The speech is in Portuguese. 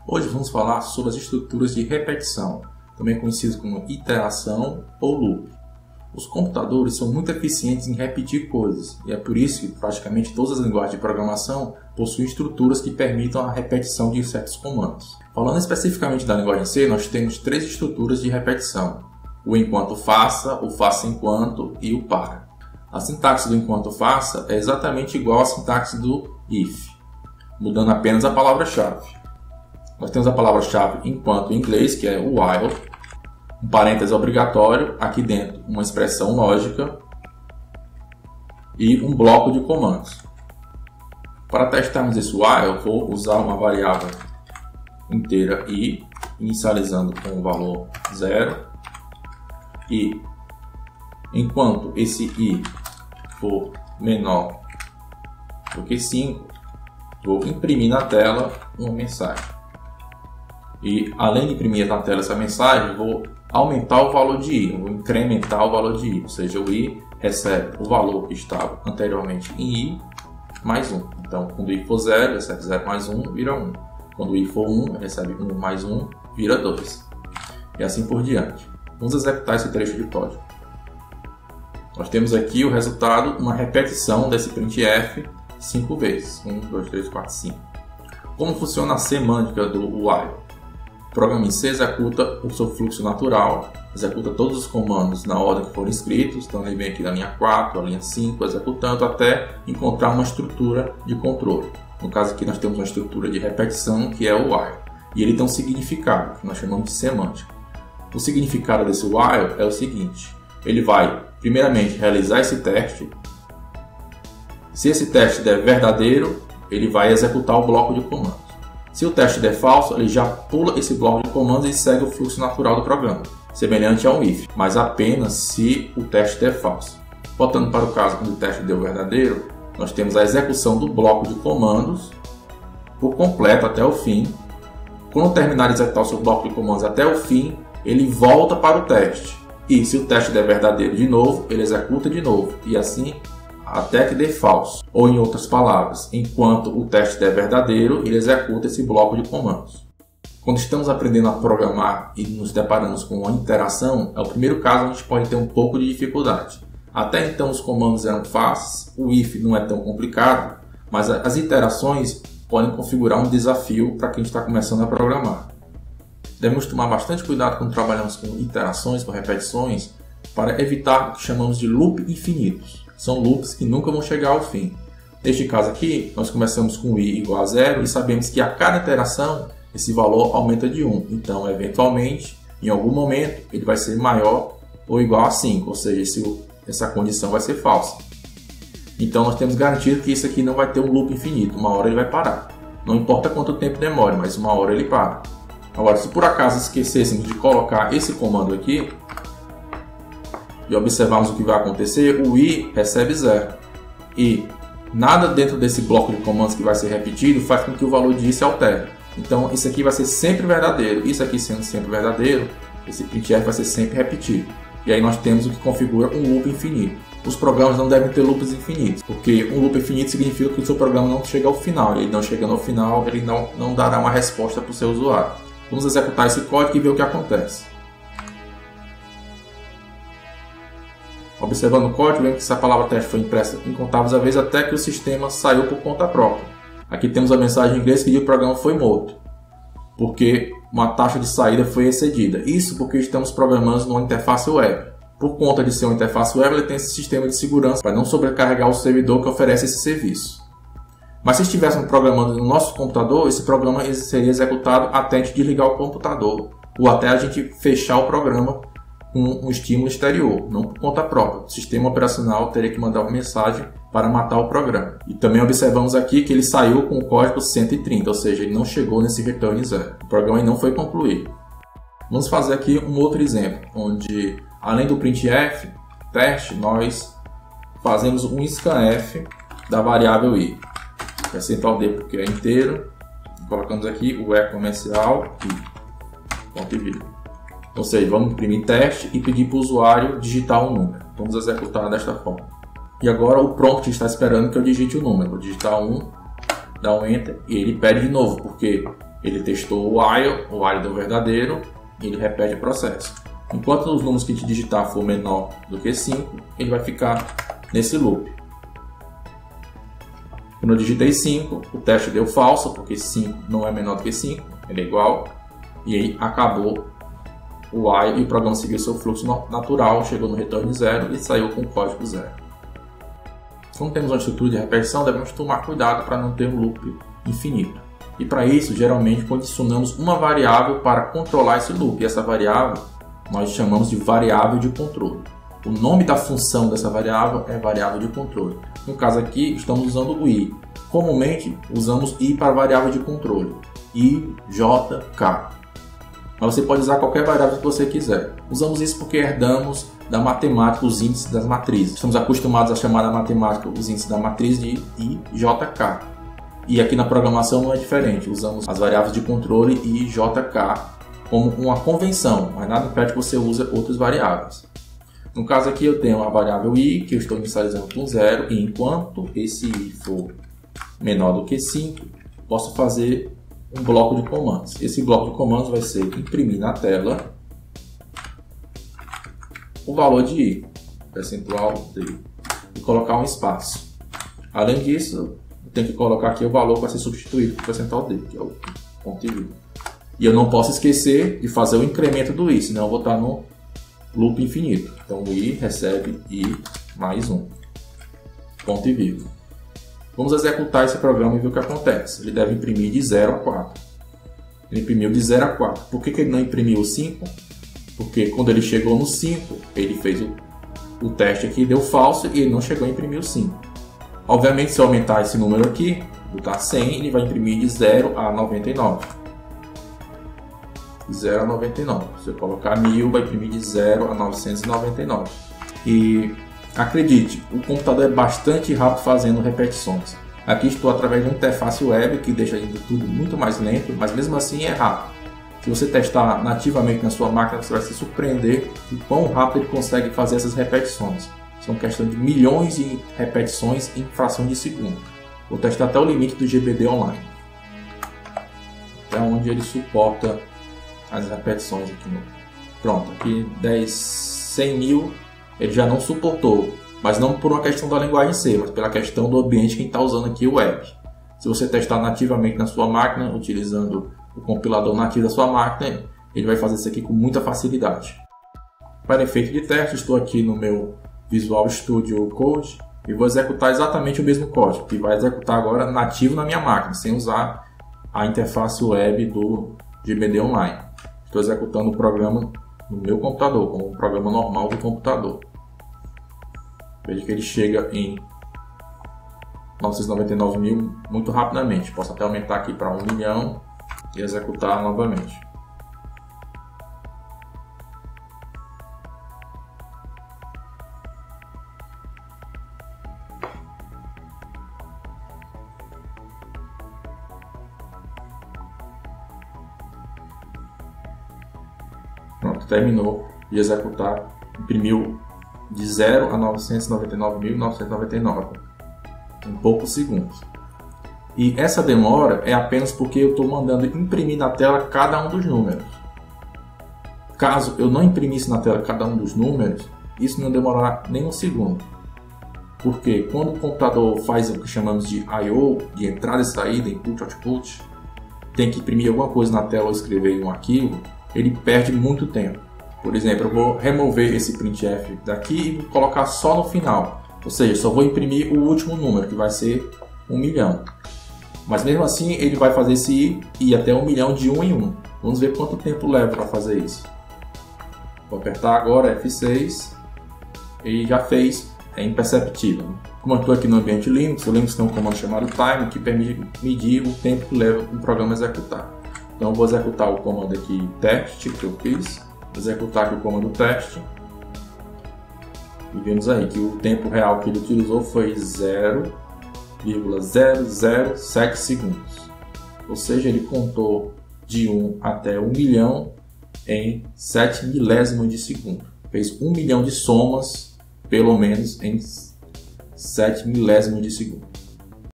Hoje vamos falar sobre as estruturas de repetição, também conhecidas como iteração ou loop. Os computadores são muito eficientes em repetir coisas, e é por isso que praticamente todas as linguagens de programação possuem estruturas que permitam a repetição de certos comandos. Falando especificamente da linguagem C, nós temos três estruturas de repetição: o enquanto faça, o faça enquanto e o para. A sintaxe do enquanto faça é exatamente igual à sintaxe do if, mudando apenas a palavra-chave. Nós temos a palavra-chave enquanto em inglês, que é o while, um parêntese obrigatório, aqui dentro uma expressão lógica e um bloco de comandos. Para testarmos esse while, vou usar uma variável inteira i, inicializando com o valor 0, e enquanto esse i for menor do que 5, vou imprimir na tela uma mensagem. E além de imprimir na tela essa mensagem, vou aumentar o valor de i, vou incrementar o valor de i, ou seja, o i recebe o valor que estava anteriormente em i mais 1. Então, quando o i for 0, recebe 0 mais 1, vira 1. Quando o i for 1, recebe 1 mais 1, vira 2. E assim por diante. Vamos executar esse trecho de código. Nós temos aqui o resultado, uma repetição desse printf 5 vezes. 1, 2, 3, 4, 5. Como funciona a semântica do while? O programa em C executa o seu fluxo natural, executa todos os comandos na ordem que foram escritos, então ele vem aqui da linha 4, a linha 5, executando até encontrar uma estrutura de controle. No caso aqui nós temos uma estrutura de repetição, que é o while, e ele tem um significado, que nós chamamos de semântica. O significado desse while é o seguinte: ele vai primeiramente realizar esse teste. Se esse teste der verdadeiro, ele vai executar o bloco de comandos. Se o teste der falso, ele já pula esse bloco de comandos e segue o fluxo natural do programa, semelhante a um if, mas apenas se o teste der falso. Voltando para o caso quando o teste deu verdadeiro, nós temos a execução do bloco de comandos por completo até o fim. Quando terminar de executar o seu bloco de comandos até o fim, ele volta para o teste. E se o teste der verdadeiro de novo, ele executa de novo, e assim até que dê falso. Ou em outras palavras, enquanto o teste der verdadeiro, ele executa esse bloco de comandos. Quando estamos aprendendo a programar e nos deparamos com uma interação, é o primeiro caso onde a gente pode ter um pouco de dificuldade. Até então os comandos eram fáceis, o if não é tão complicado, mas as interações podem configurar um desafio para quem está começando a programar. Devemos tomar bastante cuidado quando trabalhamos com iterações, com repetições, para evitar o que chamamos de loop infinitos. São loops que nunca vão chegar ao fim. Neste caso aqui, nós começamos com i igual a 0 e sabemos que a cada iteração esse valor aumenta de 1. Então, eventualmente, em algum momento, ele vai ser maior ou igual a 5, ou seja, essa condição vai ser falsa. Então, nós temos garantido que isso aqui não vai ter um loop infinito. Uma hora ele vai parar. Não importa quanto tempo demore, mas uma hora ele para. Agora, se por acaso esquecêssemos de colocar esse comando aqui e observarmos o que vai acontecer, o i recebe 0. E nada dentro desse bloco de comandos que vai ser repetido faz com que o valor de i se altere. Então, isso aqui vai ser sempre verdadeiro. Isso aqui sendo sempre verdadeiro, esse printf vai ser sempre repetido. E aí nós temos o que configura um loop infinito. Os programas não devem ter loops infinitos, porque um loop infinito significa que o seu programa não chega ao final. E ele não chegando ao final, ele não dará uma resposta para o seu usuário. Vamos executar esse código e ver o que acontece. Observando o código, vemos que essa palavra teste foi impressa incontáveis vezes até que o sistema saiu por conta própria. Aqui temos a mensagem em inglês que diz que o programa foi morto, porque uma taxa de saída foi excedida. Isso porque estamos programando numa interface web. Por conta de ser uma interface web, ele tem esse sistema de segurança para não sobrecarregar o servidor que oferece esse serviço. Mas se estivéssemos programando no nosso computador, esse programa seria executado até a gente desligar o computador, ou até a gente fechar o programa com um estímulo exterior, não por conta própria. O sistema operacional teria que mandar uma mensagem para matar o programa. E também observamos aqui que ele saiu com o código 130, ou seja, ele não chegou nesse return 0. O programa não foi concluído. Vamos fazer aqui um outro exemplo, onde além do printf, teste, nós fazemos um scanf da variável i. Percentual d porque é inteiro. Colocamos aqui o e comercial e ponto e vírgula. Ou seja, vamos imprimir teste e pedir para o usuário digitar um número. Vamos executar desta forma. E agora o prompt está esperando que eu digite o número. Vou digitar 1, dar um enter e ele pede de novo, porque Ele testou o while deu verdadeiro e ele repete o processo. Enquanto os números que a gente digitar for menor do que 5, ele vai ficar nesse loop. Quando eu digitei 5, o teste deu falso, porque 5 não é menor do que 5, ele é igual. E aí acabou o while e o programa seguiu seu fluxo natural, chegou no retorno 0 e saiu com o código 0. Quando temos uma estrutura de repetição, devemos tomar cuidado para não ter um loop infinito. E para isso, geralmente, condicionamos uma variável para controlar esse loop. E essa variável nós chamamos de variável de controle. O nome da função dessa variável é variável de controle. No caso aqui, estamos usando o i. Comumente, usamos i para variável de controle. I, j, k. Mas você pode usar qualquer variável que você quiser. Usamos isso porque herdamos da matemática os índices das matrizes. Estamos acostumados a chamar da matemática os índices da matriz de i, j, k. E aqui na programação não é diferente. Usamos as variáveis de controle i, j, k como uma convenção, mas nada impede que você use outras variáveis. No caso aqui eu tenho a variável i, que eu estou inicializando com 0, e enquanto esse i for menor do que 5, posso fazer um bloco de comandos. Esse bloco de comandos vai ser imprimir na tela o valor de i, percentual d, e colocar um espaço. Além disso, eu tenho que colocar aqui o valor para ser substituído por percentual d, que é o ponto e vírgula. E eu não posso esquecer de fazer o incremento do i, senão eu vou estar no loop infinito. Então o i recebe i mais 1, ponto e vírgula. Vamos executar esse programa e ver o que acontece. Ele deve imprimir de 0 a 4. Ele imprimiu de 0 a 4. Por que ele não imprimiu o 5? Porque quando ele chegou no 5, ele fez o teste aqui, deu falso e ele não chegou a imprimir o 5. Obviamente, se eu aumentar esse número aqui, botar 100, ele vai imprimir de 0 a 99. 0 a 99. Se eu colocar 1000, vai imprimir de 0 a 999. E acredite, o computador é bastante rápido fazendo repetições. Aqui estou através de uma interface web que deixa ainda tudo muito mais lento, mas mesmo assim é rápido. Se você testar nativamente na sua máquina, você vai se surpreender de quão rápido ele consegue fazer essas repetições. São questão de milhões de repetições em fração de segundo. Vou testar até o limite do GBD Online. Até onde ele suporta as repetições aqui. Pronto, aqui 100 mil ele já não suportou, mas não por uma questão da linguagem C, mas pela questão do ambiente que está usando aqui o web. Se você testar nativamente na sua máquina, utilizando o compilador nativo da sua máquina, ele vai fazer isso aqui com muita facilidade. Para efeito de teste, estou aqui no meu Visual Studio Code e vou executar exatamente o mesmo código, que vai executar agora nativo na minha máquina, sem usar a interface web do GBD Online. Estou executando o programa no meu computador, como um programa normal do computador. Veja que ele chega em 999 mil muito rapidamente. Posso até aumentar aqui para 1 milhão e executar novamente. Pronto, terminou de executar, imprimiu de 0 a 999.999 em poucos segundos. E essa demora é apenas porque eu estou mandando imprimir na tela cada um dos números. Caso eu não imprimisse na tela cada um dos números, isso não demorará nem um segundo. Porque quando o computador faz o que chamamos de I/O, de entrada e saída, input e output, tem que imprimir alguma coisa na tela ou escrever em um arquivo, ele perde muito tempo. Por exemplo, eu vou remover esse printf daqui e vou colocar só no final. Ou seja, só vou imprimir o último número, que vai ser 1 milhão. Mas mesmo assim, ele vai fazer esse ir até 1 milhão de 1 em 1. Vamos ver quanto tempo leva para fazer isso. Vou apertar agora F6 e já fez, é imperceptível. Como eu estou aqui no ambiente Linux, o Linux tem um comando chamado time que permite medir o tempo que leva o programa a executar. Então eu vou executar o comando aqui teste que eu fiz, executar aqui o comando teste e vemos aí que o tempo real que ele utilizou foi 0,007 segundos. Ou seja, ele contou de 1 até 1 milhão em 7 milésimos de segundo. Fez 1 milhão de somas, pelo menos, em 7 milésimos de segundo.